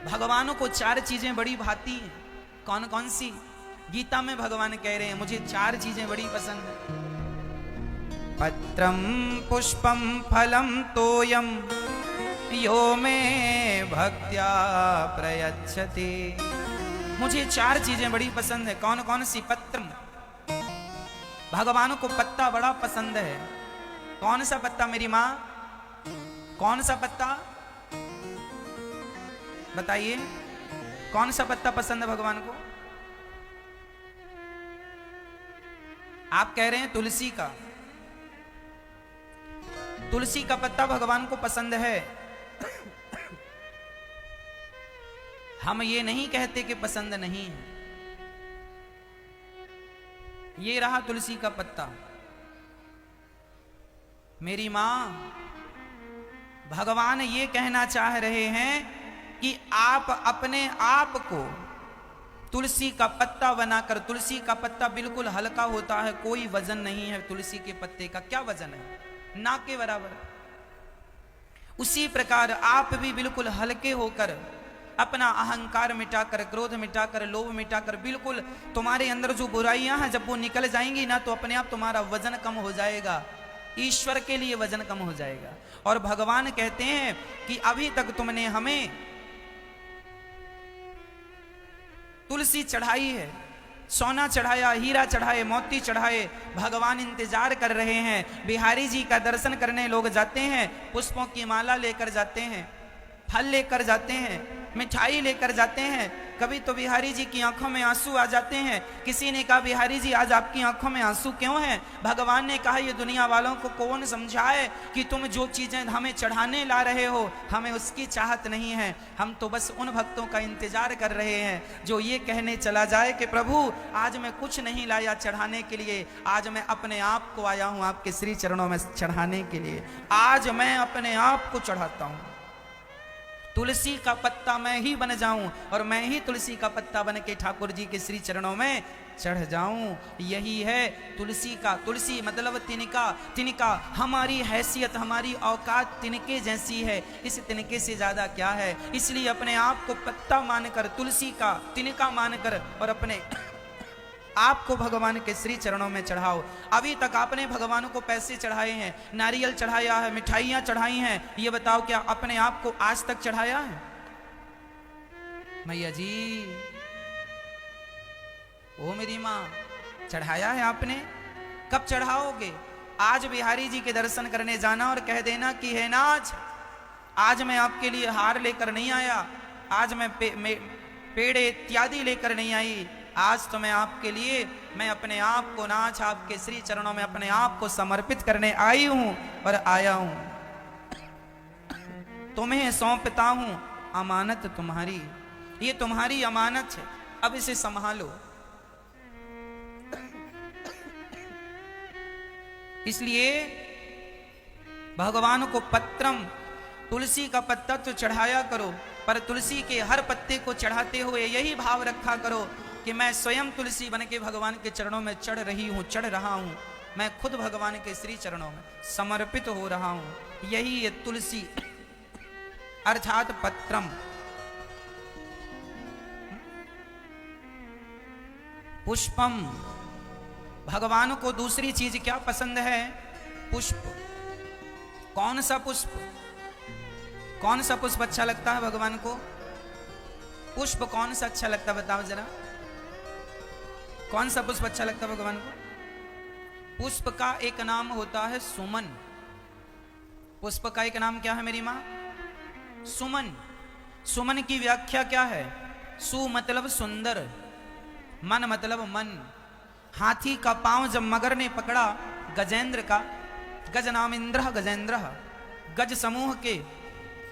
भगवानों को चार चीजें बड़ी भाती हैं। कौन कौन सी? गीता में भगवान कह रहे हैं मुझे चार चीजें बड़ी पसंद है। पत्रम पुष्पम फलम तोयम यो में भक्त्या प्रयच्छति। मुझे चार चीजें बड़ी पसंद है। कौन कौन सी? पत्रम, भगवान को पत्ता बड़ा पसंद है। कौन सा पत्ता मेरी माँ? कौन सा पत्ता बताइए? कौन सा पत्ता पसंद है भगवान को? आप कह रहे हैं तुलसी का। तुलसी का पत्ता भगवान को पसंद है। हम ये नहीं कहते कि पसंद नहीं है। ये रहा तुलसी का पत्ता। मेरी मां, भगवान ये कहना चाह रहे हैं कि आप अपने आप को तुलसी का पत्ता बनाकर, तुलसी का पत्ता बिल्कुल हल्का होता है, कोई वजन नहीं है तुलसी के पत्ते का। क्या वजन है? ना के बराबर। उसी प्रकार आप भी बिल्कुल हल्के होकर, अपना अहंकार मिटाकर, क्रोध मिटाकर, लोभ मिटाकर, बिल्कुल तुम्हारे अंदर जो बुराइयां हैं जब वो निकल जाएंगी ना तो अपने आप तुम्हारा वजन कम हो जाएगा। ईश्वर के लिए वजन कम हो जाएगा। और भगवान कहते हैं कि अभी तक तुमने हमें तुलसी चढ़ाई है, सोना चढ़ाया, हीरा चढ़ाए, मोती चढ़ाए। भगवान इंतजार कर रहे हैं। बिहारी जी का दर्शन करने लोग जाते हैं, पुष्पों की माला लेकर जाते हैं, फल लेकर जाते हैं, मिठाई लेकर जाते हैं। कभी तो बिहारी जी की आंखों में आंसू आ जाते हैं। किसी ने कहा बिहारी जी आज आपकी आंखों में आंसू क्यों हैं? भगवान ने कहा ये दुनिया वालों को कौन समझाए कि तुम जो चीजें हमें चढ़ाने ला रहे हो हमें उसकी चाहत नहीं है। हम तो बस उन भक्तों का इंतजार कर रहे हैं जो ये कहने चला जाए कि प्रभु आज मैं कुछ नहीं लाया चढ़ाने के लिए, आज मैं अपने आप को आया हूं आपके श्री चरणों में चढ़ाने के लिए। आज मैं अपने आप को चढ़ाता हूं। तुलसी का पत्ता मैं ही बन जाऊं और मैं ही तुलसी का पत्ता बन के ठाकुर जी के श्री चरणों में चढ़ जाऊं। यही है तुलसी का। तुलसी मतलब तिनका। तिनका हमारी हैसियत, हमारी औकात तिनके जैसी है। इस तिनके से ज्यादा क्या है? इसलिए अपने आप को पत्ता मानकर, तुलसी का तिनका मानकर और अपने आपको भगवान के श्री चरणों में चढ़ाओ। अभी तक आपने भगवान को पैसे चढ़ाए हैं, नारियल चढ़ाया है, मिठाइयां चढ़ाई हैं। ये बताओ क्या अपने आप को आज तक चढ़ाया है? मैया जी, ओ मेरी मां, चढ़ाया है आपने? कब चढ़ाओगे? आज बिहारी जी के दर्शन करने जाना और कह देना कि है नाथ, आज मैं आपके लिए हार लेकर नहीं आया, आज मैं पेड़े इत्यादि लेकर नहीं आई, आज तो मैं आपके लिए, मैं अपने आप को नाथ आपके श्री चरणों में अपने आप को समर्पित करने आई हूं और आया हूं। तुम्हें सौंपता हूं अमानत तुम्हारी। ये तुम्हारी अमानत है, अब इसे संभालो। इसलिए भगवान को पत्रम, तुलसी का पत्ता तो चढ़ाया करो, पर तुलसी के हर पत्ते को चढ़ाते हुए यही भाव रखा करो कि मैं स्वयं तुलसी बन के भगवान के चरणों में चढ़ रही हूं, चढ़ रहा हूं। मैं खुद भगवान के श्री चरणों में समर्पित हो रहा हूं। यही है तुलसी अर्थात पत्रम। पुष्पम, भगवान को दूसरी चीज क्या पसंद है? पुष्प। कौन सा पुष्प? कौन सा पुष्प अच्छा लगता है भगवान को? पुष्प कौन सा अच्छा लगता है बताओ जरा? कौन सा पुष्प अच्छा लगता है भगवान को? पुष्प का एक नाम होता है सुमन। पुष्प का एक नाम क्या है मेरी मां? सुमन। सुमन की व्याख्या क्या है? सु मतलब सुंदर, मन मतलब मन। हाथी का पांव जब मगर ने पकड़ा गजेंद्र का, गज नाम इंद्र गजेंद्र, गज समूह के,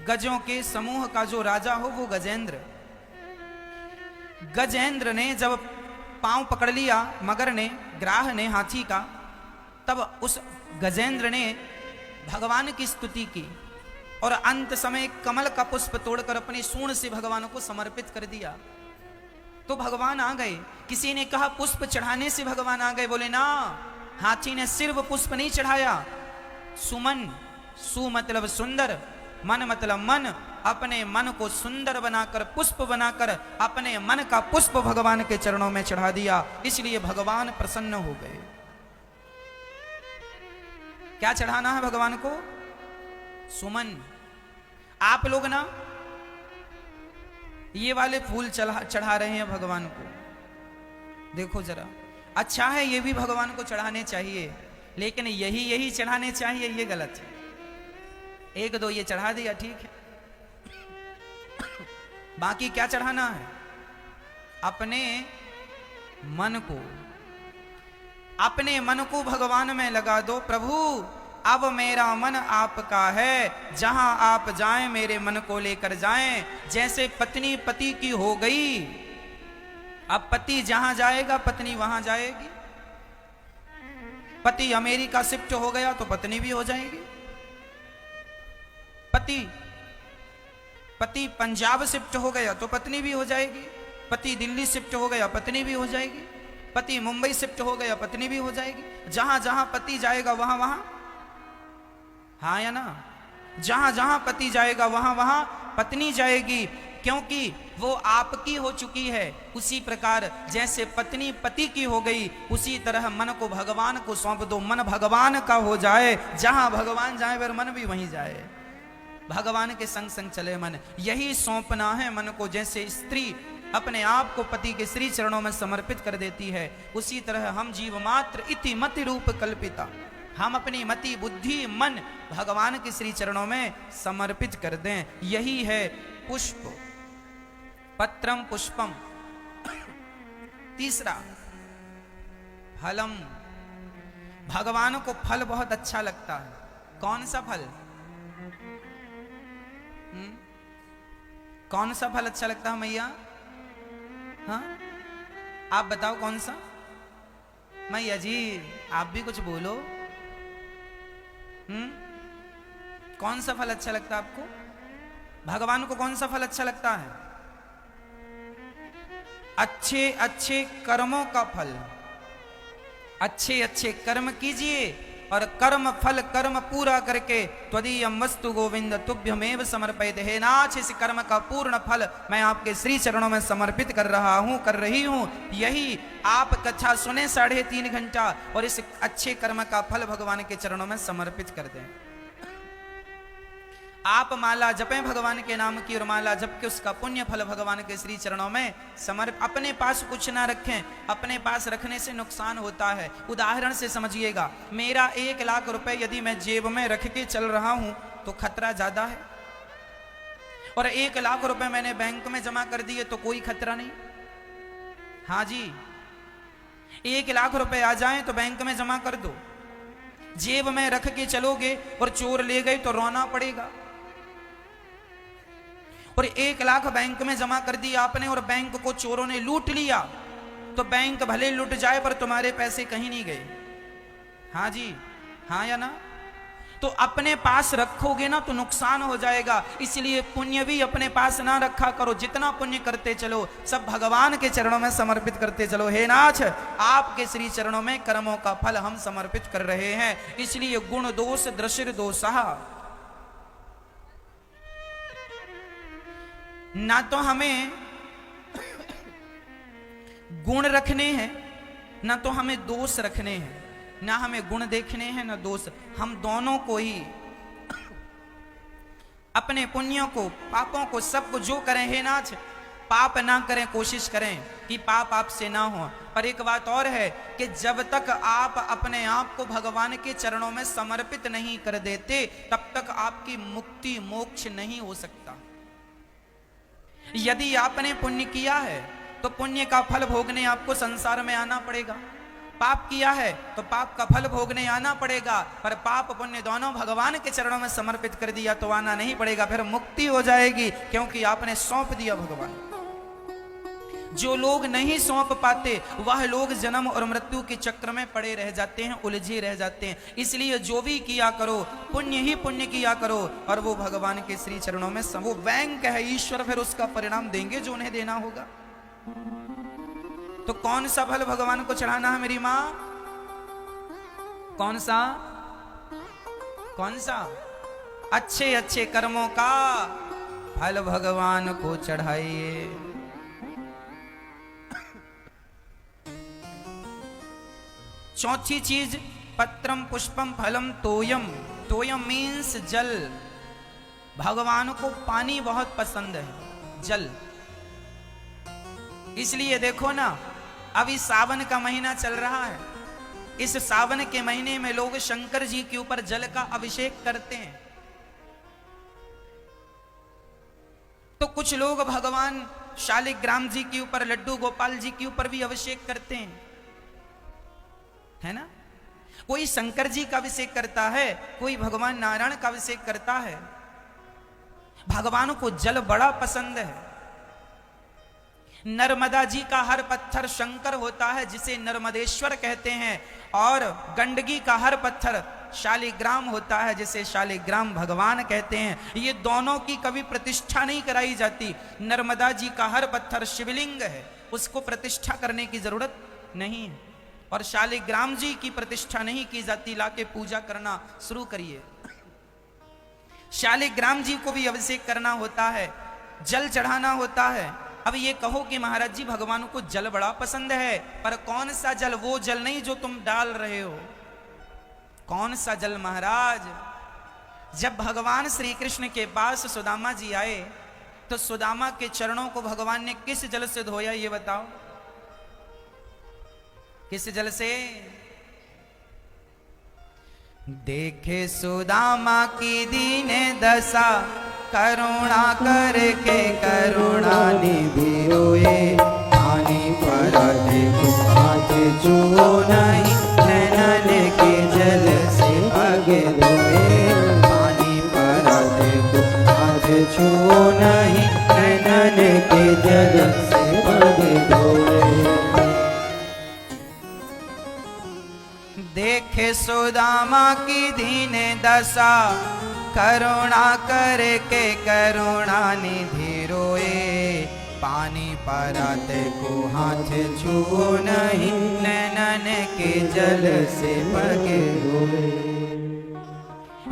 गजों के समूह का जो राजा हो वो गजेंद्र। गजेंद्र ने जब पांव पकड़ लिया मगर ने, ग्राह ने, हाथी का, तब उस गजेंद्र ने भगवान की स्तुति की और अंत समय कमल का पुष्प तोड़कर अपनी सूंड से भगवान को समर्पित कर दिया। तो भगवान आ गए। किसी ने कहा पुष्प चढ़ाने से भगवान आ गए, बोले ना, हाथी ने सिर्फ पुष्प नहीं चढ़ाया, सुमन, सु मतलब सुंदर, मन मतलब मन, अपने मन को सुंदर बनाकर, पुष्प बनाकर अपने मन का पुष्प भगवान के चरणों में चढ़ा दिया, इसलिए भगवान प्रसन्न हो गए। क्या चढ़ाना है भगवान को? सुमन। आप लोग ना ये वाले फूल चढ़ा रहे हैं भगवान को, देखो जरा, अच्छा है, ये भी भगवान को चढ़ाने चाहिए, लेकिन यही चढ़ाने चाहिए, ये गलत है। एक दो ये चढ़ा दिया, ठीक है, बाकी क्या चढ़ाना है? अपने मन को, अपने मन को भगवान में लगा दो। प्रभु अब मेरा मन आपका है, जहां आप जाएं मेरे मन को लेकर जाएं। जैसे पत्नी पति की हो गई, अब पति जहां जाएगा पत्नी वहां जाएगी। पति अमेरिका शिफ्ट हो गया तो पत्नी भी हो जाएगी। पति पंजाब शिफ्ट हो गया तो पत्नी भी हो जाएगी। पति दिल्ली शिफ्ट हो गया पत्नी भी हो जाएगी। पति मुंबई शिफ्ट हो गया पत्नी भी हो जाएगी। जहां जहां पति जाएगा वहां वहां, हाँ या ना, जहां जहां पति जाएगा वहां वहां पत्नी जाएगी, क्योंकि वो आपकी हो चुकी है। उसी प्रकार जैसे पत्नी पति की हो गई, उसी तरह मन को भगवान को सौंप दो। मन भगवान का हो जाए, जहां भगवान जाए फिर मन भी वहीं जाए, भगवान के संग संग चले मन। यही सौंपना है मन को। जैसे स्त्री अपने आप को पति के श्री चरणों में समर्पित कर देती है, उसी तरह हम जीव मात्र इति मति रूप कल्पिता, हम अपनी मति बुद्धि मन भगवान के श्री चरणों में समर्पित कर दें। यही है पुष्प, पत्रम पुष्पम। तीसरा फलम। भगवान को फल बहुत अच्छा लगता है। कौन सा फल? कौन सा फल अच्छा लगता है मैया? हाँ, आप बताओ कौन सा? मैया जी आप भी कुछ बोलो। कौन सा फल अच्छा लगता है आपको? भगवान को कौन सा फल अच्छा लगता है? अच्छे अच्छे कर्मों का फल। अच्छे अच्छे कर्म कीजिए और कर्म फल कर्म पूरा करके त्वदीयम वस्तु गोविंद तुभ्यमेव समर्पयते। हे नाथ, इस कर्म का पूर्ण फल मैं आपके श्री चरणों में समर्पित कर रहा हूं, कर रही हूं। यही आप कथा सुने 3.5 घंटा और इस अच्छे कर्म का फल भगवान के चरणों में समर्पित कर दें। आप माला जपें भगवान के नाम की, और माला जप के उसका पुण्य फल भगवान के श्री चरणों में समर्पित। अपने पास कुछ ना रखें, अपने पास रखने से नुकसान होता है। उदाहरण से समझिएगा, मेरा 1 लाख रुपए यदि मैं जेब में रख के चल रहा हूं तो खतरा ज्यादा है, और 1 लाख रुपए मैंने बैंक में जमा कर दिए तो कोई खतरा नहीं। हाँ जी, 1 लाख रुपए आ जाएं तो बैंक में जमा कर दो, जेब में रख के चलोगे और चोर ले गए तो रोना पड़ेगा। और 1 लाख बैंक में जमा कर दिया आपने और बैंक को चोरों ने लूट लिया, तो बैंक भले लूट जाए पर तुम्हारे पैसे कहीं नहीं गए। हाँ जी, हाँ या ना? तो अपने पास रखोगे ना तो नुकसान हो जाएगा। इसलिए पुण्य भी अपने पास ना रखा करो। जितना पुण्य करते चलो सब भगवान के चरणों में समर्पित करते चलो। हे नाथ, आपके श्री चरणों में कर्मों का फल हम समर्पित कर रहे हैं। इसलिए गुण दोष दृशिर दोषः, ना तो हमें गुण रखने हैं ना तो हमें दोष रखने हैं, ना हमें गुण देखने हैं ना दोष। हम दोनों को ही, अपने पुण्यों को पापों को सबको जो करें, हे नाथ पाप ना करें, कोशिश करें कि पाप आपसे ना हो। पर एक बात और है कि जब तक आप अपने आप को भगवान के चरणों में समर्पित नहीं कर देते तब तक आपकी मुक्ति मोक्ष नहीं हो सकता। यदि आपने पुण्य किया है तो पुण्य का फल भोगने आपको संसार में आना पड़ेगा। पाप किया है तो पाप का फल भोगने आना पड़ेगा। पर पाप पुण्य दोनों भगवान के चरणों में समर्पित कर दिया तो आना नहीं पड़ेगा, फिर मुक्ति हो जाएगी, क्योंकि आपने सौंप दिया भगवान। जो लोग नहीं सौंप पाते वह लोग जन्म और मृत्यु के चक्र में पड़े रह जाते हैं, उलझे रह जाते हैं। इसलिए जो भी किया करो पुण्य ही पुण्य किया करो, और वो भगवान के श्री चरणों में वो बैंक है, ईश्वर फिर उसका परिणाम देंगे जो उन्हें देना होगा। तो कौन सा फल भगवान को चढ़ाना है मेरी मां? कौन सा? कौन सा? अच्छे अच्छे कर्मों का फल भगवान को चढ़ाइए। चौथी चीज, पत्रम पुष्पम फलम तोयम। तोयम मीन्स जल। भगवान को पानी बहुत पसंद है, जल। इसलिए देखो ना, अभी सावन का महीना चल रहा है। इस सावन के महीने में लोग शंकर जी के ऊपर जल का अभिषेक करते हैं। तो कुछ लोग भगवान शालिग्राम जी के ऊपर, लड्डू गोपाल जी के ऊपर भी अभिषेक करते हैं, है ना। कोई शंकर जी का अभिषेक करता है, कोई भगवान नारायण का अभिषेक करता है। भगवान को जल बड़ा पसंद है। नर्मदा जी का हर पत्थर शंकर होता है, जिसे नर्मदेश्वर कहते हैं, और गंडकी का हर पत्थर शालिग्राम होता है, जिसे शालिग्राम भगवान कहते हैं। ये दोनों की कभी प्रतिष्ठा नहीं कराई जाती। नर्मदा जी का हर पत्थर शिवलिंग है, उसको प्रतिष्ठा करने की जरूरत नहीं है, और शालिग्राम जी की प्रतिष्ठा नहीं की जाती। लाके पूजा करना शुरू करिए। शालिग्राम जी को भी अभिषेक करना होता है, जल चढ़ाना होता है। अब ये कहो कि महाराज जी भगवान को जल बड़ा पसंद है, पर कौन सा जल? वो जल नहीं जो तुम डाल रहे हो। कौन सा जल महाराज? जब भगवान श्री कृष्ण के पास सुदामा जी आए, तो सुदामा के चरणों को भगवान ने किस जल से धोया, ये बताओ? किस जल से? देखे सुदामा की दीन दशा, करुणा करके करुणा निधि रोए। पानी पर देखो हाथ छुओ नहीं, नैनन के जल से भागे धोए। पानी पर देखो हाथ छुओ नहीं, नैनन के जल से भागे धोए। देखे सुदामा की दीन दशा, करुणा करके करुणा निधि रोए। पानी पराते को हाथ छुओ नहीं, नैनन के जल से भगे धोए।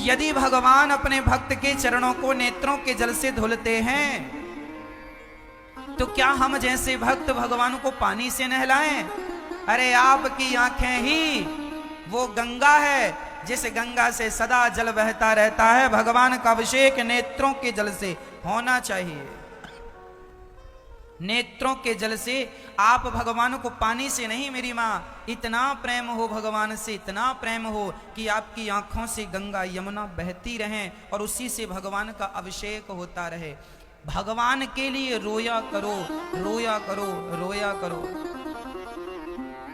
यदि भगवान अपने भक्त के चरणों को नेत्रों के जल से धुलते हैं, तो क्या हम जैसे भक्त भगवान को पानी से नहलाएं? अरे आपकी आंखें ही वो गंगा है, जिस गंगा से सदा जल बहता रहता है। भगवान का अभिषेक नेत्रों के जल से होना चाहिए। नेत्रों के जल से। आप भगवान को पानी से नहीं मेरी मां, इतना प्रेम हो भगवान से, इतना प्रेम हो कि आपकी आंखों से गंगा यमुना बहती रहें और उसी से भगवान का अभिषेक होता रहे। भगवान के लिए रोया करो, रोया करो, रोया करो।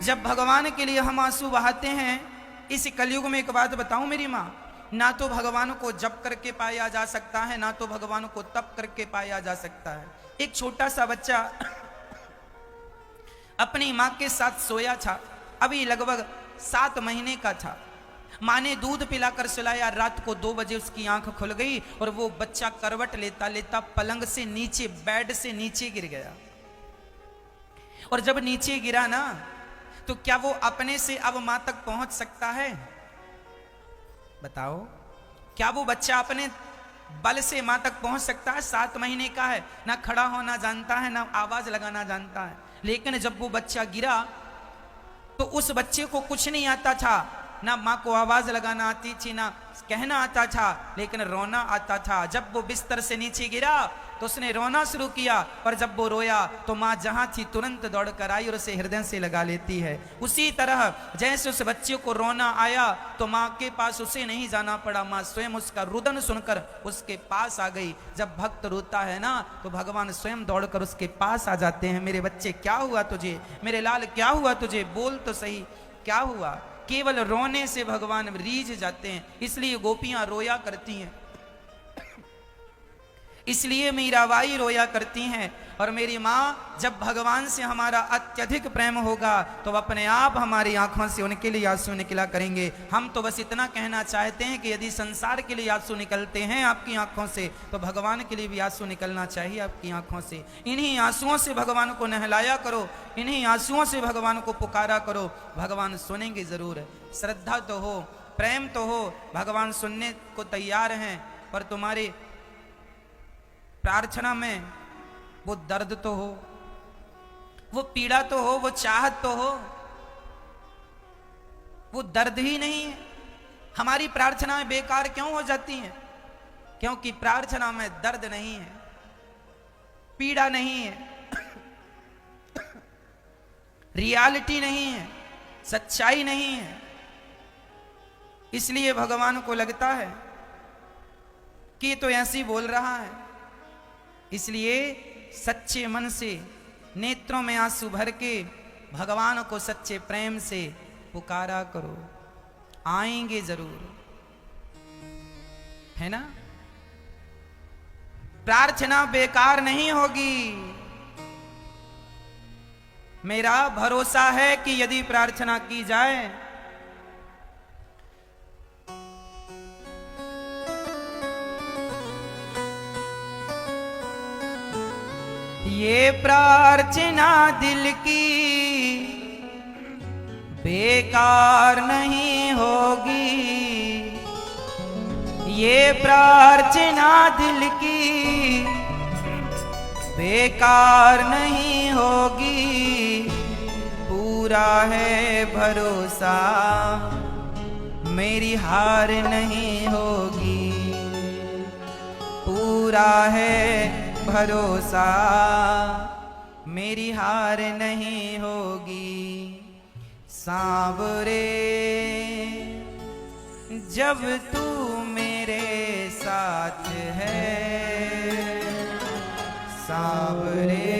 जब भगवान के लिए हम आंसू बहाते हैं, इस कलयुग में एक बात बताऊं मेरी मां, ना तो भगवान को जप करके पाया जा सकता है, ना तो भगवान को तप करके पाया जा सकता है। एक छोटा सा बच्चा अपनी मां के साथ सोया था, अभी लगभग 7 महीने का था। मां ने दूध पिलाकर सुलाया। रात को 2 बजे उसकी आंख खुल गई और वो बच्चा करवट लेता लेता पलंग से नीचे, बेड से नीचे गिर गया। और जब नीचे गिरा ना, तो क्या वो अपने से अब मां तक पहुंच सकता है? बताओ, क्या वो बच्चा अपने बल से मां तक पहुंच सकता है? 7 महीने का है, ना खड़ा होना जानता है, ना आवाज लगाना जानता है। लेकिन जब वो बच्चा गिरा, तो उस बच्चे को कुछ नहीं आता था, ना मां को आवाज लगाना आती थी, ना कहना आता था, लेकिन रोना आता था। जब वो बिस्तर से नीचे गिरा, तो उसने रोना शुरू किया, और जब वो रोया तो मां जहां थी तुरंत दौड़कर आई और उसे हृदय से लगा लेती है। उसी तरह जैसे उस बच्चे को रोना आया, तो मां के पास उसे नहीं जाना पड़ा, मां स्वयं उसका रुदन सुनकर उसके पास आ गई। जब भक्त रोता है ना, तो भगवान स्वयं दौड़कर उसके पास आ जाते हैं। मेरे बच्चे क्या हुआ तुझे, मेरे लाल क्या हुआ तुझे, बोल तो सही क्या हुआ। केवल रोने से भगवान रीझ जाते हैं, इसलिए गोपियां रोया करती हैं, इसलिए मीराबाई रोया करती हैं। और मेरी माँ, जब भगवान से हमारा अत्यधिक प्रेम होगा, तो अपने आप हमारी आंखों से उनके लिए आंसू निकला करेंगे। हम तो बस इतना कहना चाहते हैं कि यदि संसार के लिए आंसू निकलते हैं आपकी आंखों से, तो भगवान के लिए भी आंसू निकलना चाहिए आपकी आंखों से। इन्हीं आंसुओं से भगवान को नहलाया करो, इन्हीं आंसुओं से भगवान को पुकारा करो, भगवान सुनेंगे जरूर। श्रद्धा तो हो, प्रेम तो हो, भगवान सुनने को तैयार हैं, पर तुम्हारे प्रार्थना में वो दर्द तो हो, वो पीड़ा तो हो, वो चाहत तो हो। वो दर्द ही नहीं है। हमारी प्रार्थनाएं बेकार क्यों हो जाती हैं? क्योंकि प्रार्थना में दर्द नहीं है, पीड़ा नहीं है, रियलिटी नहीं है, सच्चाई नहीं है। इसलिए भगवान को लगता है कि ये तो ऐसे ही बोल रहा है। इसलिए सच्चे मन से, नेत्रों में आंसू भर के भगवान को सच्चे प्रेम से पुकारा करो, आएंगे जरूर, है ना? प्रार्थना बेकार नहीं होगी। मेरा भरोसा है कि यदि प्रार्थना की जाए ये प्रार्थना दिल की बेकार नहीं होगी। ये प्रार्थना दिल की बेकार नहीं होगी। पूरा है भरोसा, मेरी हार नहीं होगी। पूरा है भरोसा, मेरी हार नहीं होगी। सांवरे जब तू मेरे साथ है, सांवरे